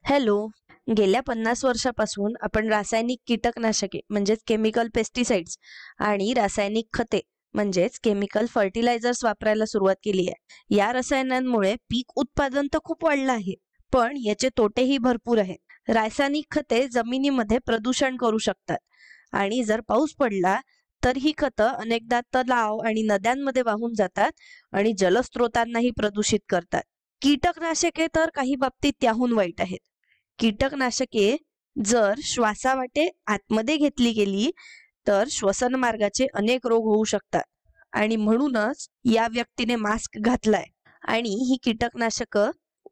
Hello. गेल्या 50 वर्षापासून आपण रासायनिक कीटकनाशके म्हणजेच केमिकल पेस्टिसाइड्स आणि रासायनिक खते म्हणजेच केमिकल फर्टिलायझर्स वापरायला सुरुवात केली आहे. या रसायनांमुळे पीक उत्पादन तर खूप वाढलं आहे, पण याचे तोटेही भरपूर आहेत. रासायनिक खते जमिनीमध्ये प्रदूषण करू शकतात आणि जर पाऊस पडला तर ही खतं अनेकदा तलाव आणि नद्यांमध्ये वाहून जातात आणि जलस्रोतांनाही प्रदूषित करतात. कीटकनाशके तर काही बाबतीत त्याहून वाईट आहेत. कीटकनाशके जर श्वासावाटे आतमध्ये घेतली गेली तर श्वसन मार्गाचे अनेक रोग होऊ शकतात आणि म्हणूनच या व्यक्तीने मास्क घातलाय. आणि ही कीटकनाशक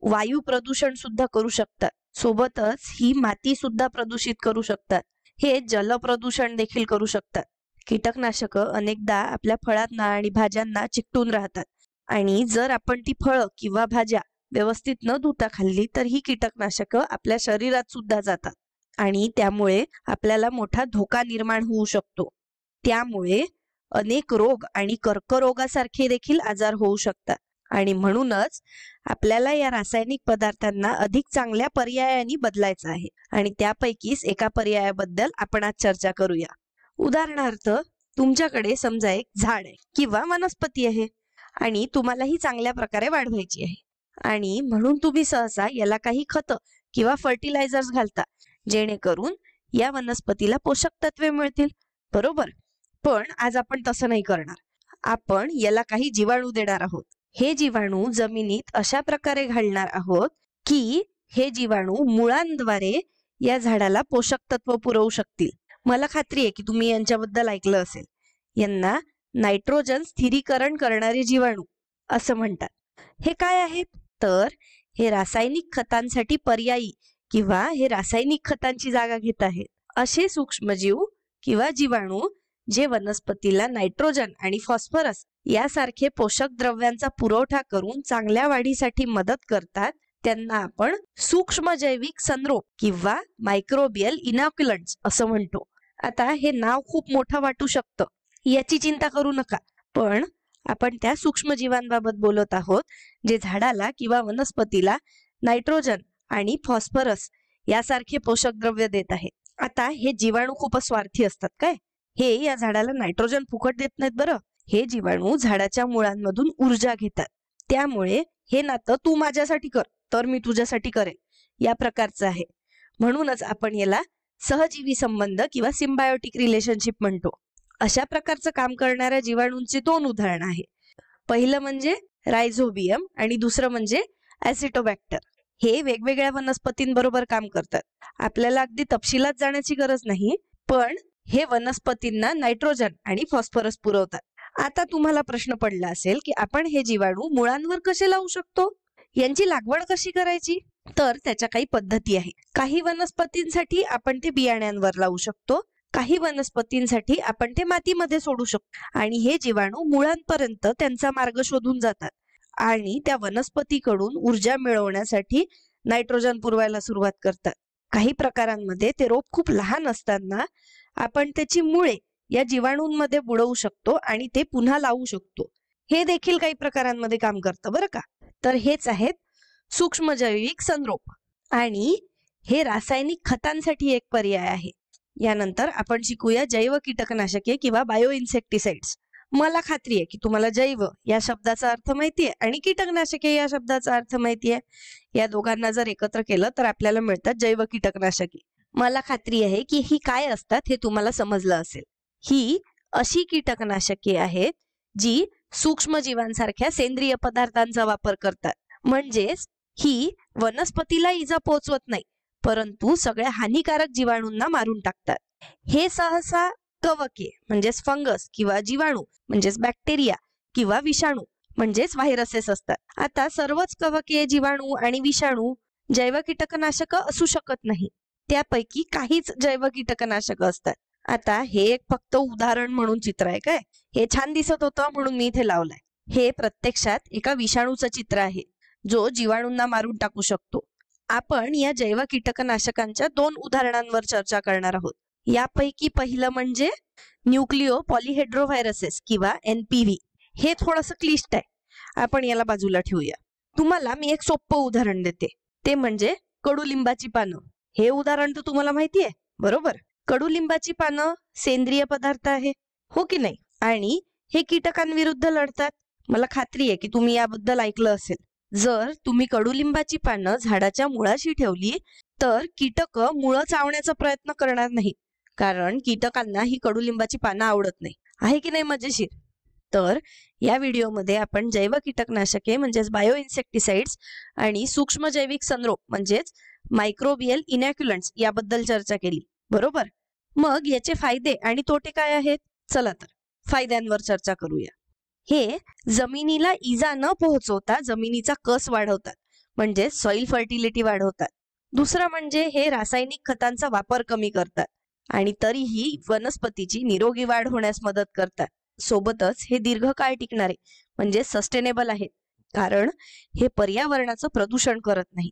वायू प्रदूषण सुद्धा करू शकतात, सोबतच ही माती सुद्धा प्रदूषित करू शकतात. हे जल प्रदूषण देखील करू शकतात. कीटकनाशक अनेकदा आपल्या फळांना आणि भाज्यांना चिकटून राहतात आणि जर आपण ती फळं किंवा भाज्या व्यवस्थित न धुता खाल्ली तर ही कीटकनाशक आपल्या शरीरात सुद्धा जातात आणि त्यामुळे आपल्याला मोठा धोका निर्माण होऊ शकतो. त्यामुळे अनेक रोग आणि कर्करोगासारखे देखील आजार होऊ शकतात आणि म्हणूनच आपल्याला या रासायनिक पदार्थांना अधिक चांगल्या पर्यायांनी बदलायचं आहे आणि त्यापैकीच एका पर्यायाबद्दल आपण आज चर्चा करूया. उदाहरणार्थ, तुमच्याकडे समजा एक झाड आहे किंवा वनस्पती आहे आणि तुम्हाला ही चांगल्या प्रकारे वाढवायची आहे आणि म्हणून तुम्ही सहसा याला काही खतं किंवा फर्टिलायझर्स घालता, जेणेकरून या वनस्पतीला पोषक तत्वे मिळतील, बरोबर? पण आज आपण तसं नाही करणार. आपण याला काही जीवाणू देणार आहोत. हे जीवाणू जमिनीत अशा प्रकारे घालणार आहोत की हे जीवाणू मुळांद्वारे या झाडाला पोषक तत्व पुरवू शकतील. मला खात्री आहे की तुम्ही यांच्याबद्दल ऐकलं असेल. यांना नायट्रोजन स्थिरीकरण करणारे जीवाणू असं म्हणतात. हे काय आहेत? तर हे रासायनिक खतांसाठी पर्यायी किंवा हे रासायनिक खतांची जागा घेत आहेत. असे सूक्ष्मजीव किंवा जीवाणू जे वनस्पतीला नायट्रोजन आणि फॉस्फरस यासारखे पोषक द्रव्यांचा पुरवठा करून चांगल्या वाढीसाठी मदत करतात, त्यांना आपण सूक्ष्मजैविक संरोप किंवा मायक्रोबियल इनॉक्युलंट्स असं म्हणतो. आता हे नाव खूप मोठं वाटू शकतं, याची चिंता करू नका, पण आपण त्या सूक्ष्मजीवांबाबत बोलत आहोत जे झाडाला किंवा वनस्पतीला नायट्रोजन आणि फॉस्फरस यासारखे पोषक द्रव्य देत आहेत. आता हे जीवाणू खूप स्वार्थी असतात काय? हे या झाडाला नायट्रोजन फुकट देत नाहीत बरं. हे जीवाणू झाडाच्या मुळांमधून ऊर्जा घेतात. त्यामुळे हे नातं तू माझ्यासाठी कर तर मी तुझ्यासाठी करेन या प्रकारचं आहे. म्हणूनच आपण याला सहजीवी संबंध किंवा सिम्बायोटिक रिलेशनशिप म्हणतो. अशा प्रकारचं काम करणाऱ्या जीवाणूंची दोन उदाहरणं आहेत. पहिलं म्हणजे रायझोबियम आणि दुसरं म्हणजे ऍसिटोबॅक्टर. हे वेगवेगळ्या वनस्पतींबरोबर काम करतात. आपल्याला अगदी तपशिलात जाण्याची गरज नाही, पण हे वनस्पतींना नायट्रोजन आणि फॉस्फरस पुरवतात. आता तुम्हाला प्रश्न पडला असेल की आपण हे जीवाणू मुळांवर कसे लावू शकतो, यांची लागवड कशी करायची? तर त्याच्या काही पद्धती आहेत. काही वनस्पतींसाठी आपण ते बियाण्यांवर लावू शकतो, काही वनस्पतींसाठी आपण ते मातीमध्ये सोडू शकतो आणि हे जीवाणू मुळांपर्यंत त्यांचा मार्ग शोधून जातात आणि त्या वनस्पतीकडून ऊर्जा मिळवण्यासाठी नायट्रोजन पुरवायला सुरुवात करतात. काही प्रकारांमध्ये ते रोप खूप लहान असताना आपण त्याची मुळे या जीवाणूंमध्ये बुडवू शकतो आणि ते पुन्हा लावू शकतो. हे देखील काही प्रकारांमध्ये काम करतं बरं का. तर हेच आहेत सूक्ष्मजैविक संरोप आणि हे रासायनिक खतांसाठी एक पर्याय आहे. यानंतर आपण शिकूया जैव कीटकनाशके किंवा बायो इन्सेक्टिसाइड्स. मला खात्री आहे की तुम्हाला जैव या शब्दाचा अर्थ माहितीये आणि कीटकनाशके या शब्दाचा अर्थ माहितीये. या दोघांना जर एकत्र केलं तर आपल्याला मिळतात जैव कीटकनाशके. मला खात्री आहे की ही काय असतात हे तुम्हाला समजलं असेल. ही अशी कीटकनाशके आहेत जी सूक्ष्मजीवांसारख्या सेंद्रिय पदार्थांचा वापर करतात. म्हणजेच ही वनस्पतीला इजा पोहोचवत नाही, परंतु सगळ्या हानिकारक जीवाणूंना मारून टाकतात. हे सहसा कवके म्हणजेच फंगस किंवा जीवाणू म्हणजेच बॅक्टेरिया किंवा विषाणू म्हणजेच व्हायरसेस असतात. आता सर्वच कवके, जीवाणू आणि विषाणू जैव कीटकनाशक असू शकत नाही. त्यापैकी काहीच जैव कीटकनाशक असतात. आता हे एक फक्त उदाहरण म्हणून चित्र आहे काय. हे छान दिसत होतं म्हणून मी इथे लावलंय. हे प्रत्यक्षात एका विषाणूचं चित्र आहे जो जीवाणूंना मारून टाकू शकतो. आपण या जैव कीटकनाशकांच्या दोन उदाहरणांवर चर्चा करणार आहोत. यापैकी पहिलं म्हणजे न्यूक्लिओ पॉलिहेड्रोव्हायरसेस किंवा NPV. हे थोडंसं क्लिष्ट आहे, आपण याला बाजूला ठेवूया. तुम्हाला मी एक सोपं उदाहरण देते, ते म्हणजे कडुलिंबाची पानं, हे उदाहरण तर तुम्हाला माहिती आहे, बरोबर? कडुलिंबाची पानं सेंद्रिय पदार्थ आहे, हो की नाही? आणि हे कीटकांविरुद्ध लढतात. मला खात्री आहे की तुम्ही याबद्दल ऐकलं असेल. जर तुम्ही कडुलिंबाची पानं झाडाच्या मुळाशी ठेवली तर कीटक मुळं चावण्याचा प्रयत्न करणार नाही, कारण कीटकांना ही कडुलिंबाची पानं आवडत नाही. आहे की नाही मजेशीर? तर या व्हिडिओमध्ये आपण जैव कीटकनाशके म्हणजेच बायो इन्सेक्टिसाइड्स आणि सूक्ष्म जैविक संरोग म्हणजेच मायक्रोबियल इनॅक्युलंट्स याबद्दल चर्चा केली, बरोबर? मग याचे फायदे आणि तोटे काय आहेत? चला तर फायद्यांवर चर्चा करूया. हे जमिनीला इजा न पोहोचवता जमिनीचा कस वाढवतात, म्हणजे सॉइल फर्टिलिटी वाढवतात. दुसरं म्हणजे हे रासायनिक खतांचा वापर कमी करतात आणि तरीही वनस्पतीची निरोगी वाढ होण्यास मदत करतात. सोबतच हे दीर्घकाळ टिकणारे म्हणजे सस्टेनेबल आहेत, कारण हे पर्यावरणाचं प्रदूषण करत नाही.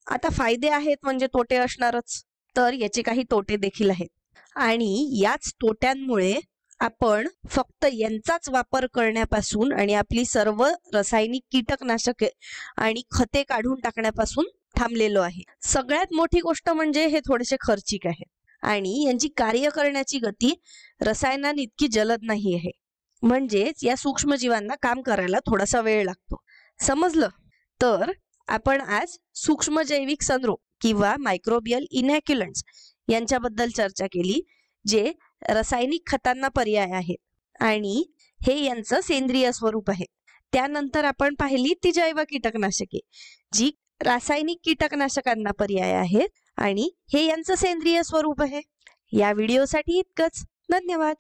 आता फायदे आहेत म्हणजे तोटे असणारच, तर याचे काही तोटे देखील आहेत. आणि याच तोट्यांमुळे आपण फक्त यांचाच वापर करण्यापासून आणि आपली सर्व रासायनिक कीटकनाशके आणि खते काढून टाकण्यापासून थांबलेलो आहे. सगळ्यात मोठी गोष्ट म्हणजे हे थोडेसे खर्चिक आहे आणि यांची कार्य करण्याची गती रसायनांइतकी जलद नाही आहे, म्हणजेच या सूक्ष्मजीवांना काम करायला थोडासा वेळ लागतो. समजलं? तर आपण आज सूक्ष्म जैविक संरोग किंवा मायक्रोबियल इनॅक्युलंट्स यांच्याबद्दल चर्चा केली, जे रासायनिक खतांना पर्याय आहेत आणि हे यांचं सेंद्रिय स्वरूप आहे. त्यानंतर आपण पाहिली ती जैव कीटकनाशके, जी रासायनिक कीटकनाशकांना पर्याय आहेत आणि हे यांचं सेंद्रिय स्वरूप आहे. या व्हिडिओसाठी इतकंच. धन्यवाद.